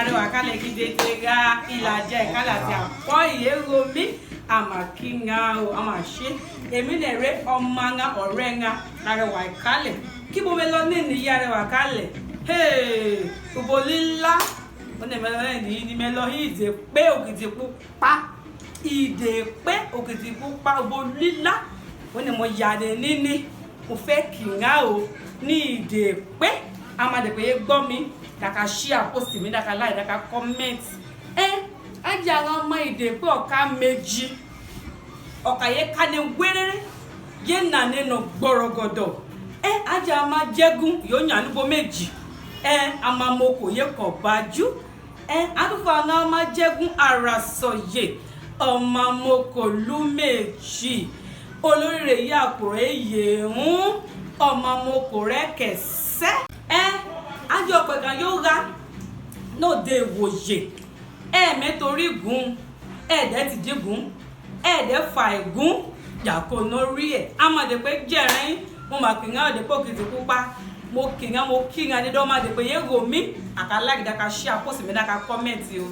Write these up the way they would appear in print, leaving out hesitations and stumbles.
Arẹwà Kálẹ̀ gidi tega ìlàjẹ ìkálà tí àpọ̀ ìyẹ́rọ mi àmàkíńgá o àmàṣe èmi lè rẹ ọmọ ńgá ọ̀rẹ́ ńgá Arẹwà Kálẹ̀ kí mo mẹ lọ ní ìníyí Arẹwà Kálẹ̀ òbò lílá ó ní mẹlọ ní ní mẹlọ ìdè pé òkìtì pupa ìdè pé òkìtì pupa òbò lílá ó ní mo yàdé níní mo fẹ́ kìńgá o ní ìdè pé amadẹ̀pẹ̀ gbọ́ mi dàkà share post mi dàkà like dàkà comment ajé àwọn ọmọ ìdè pé ọ̀ka méjì ọ̀ka yẹ ká ní wéréré yé nà nínú gbọ̀rọ̀gọ̀dọ̀ ajé àmà jẹ́gún yóò yàn níbo méjì àmàmokò yẹ kọ̀ bájú àdúgbò àwọn ọmọ jẹ́gún àràsọ̀yè ọmọmokò lú méjì olórí rẹ̀ yí àkùrẹ́ yẹ̀hún ọmọmokò rẹ̀ kẹsẹ́ ajé ọ̀pẹ̀ kan yóò ra náà dé ìwòye mẹ́torí gùn ẹ̀ẹ́dẹ́ ti dígùn ẹ̀ẹ́dẹ́ fà ẹ̀gún yàkó lórí amade pé jẹ́rìn mo mà kìngá ọ̀dẹ́ pé òkìtì pupa mo kìngá dídọ́ ọmọdé pé yé rò mí àká like dàkà share post mi dàkà comment o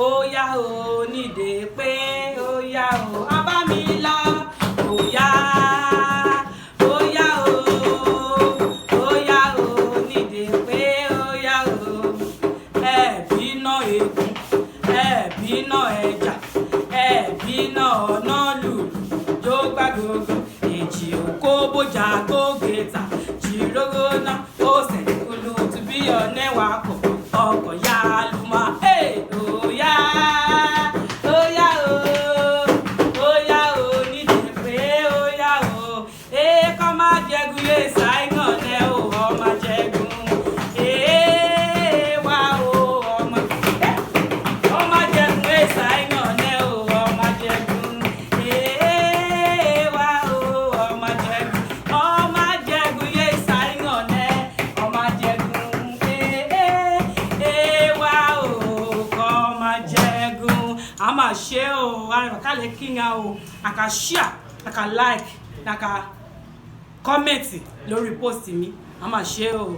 óyá o nídè pé óyá o abá mi lọ óyá. Bójà tó gẹ̀ẹ́ta jìròrò náà ó sẹ̀lẹ̀ kúlù tó bí ọ̀nẹ́ wà kọ̀ ọkọ̀ yá lùmọ̀ óyá o nídìí pé óyá o kọ́ máa jẹ́gun lé ṣáìgàn lẹ́ o ọmọ jẹ́gun wá o ọmọ jẹ́gun lé ṣáìgàn lẹ́ o ọmọ jẹ́gun wá o ọmọ jẹ́gun. Ama share o Arẹwà Kálẹ̀ kíńgá o aka share aka like aka comment lórí post mi ama share o.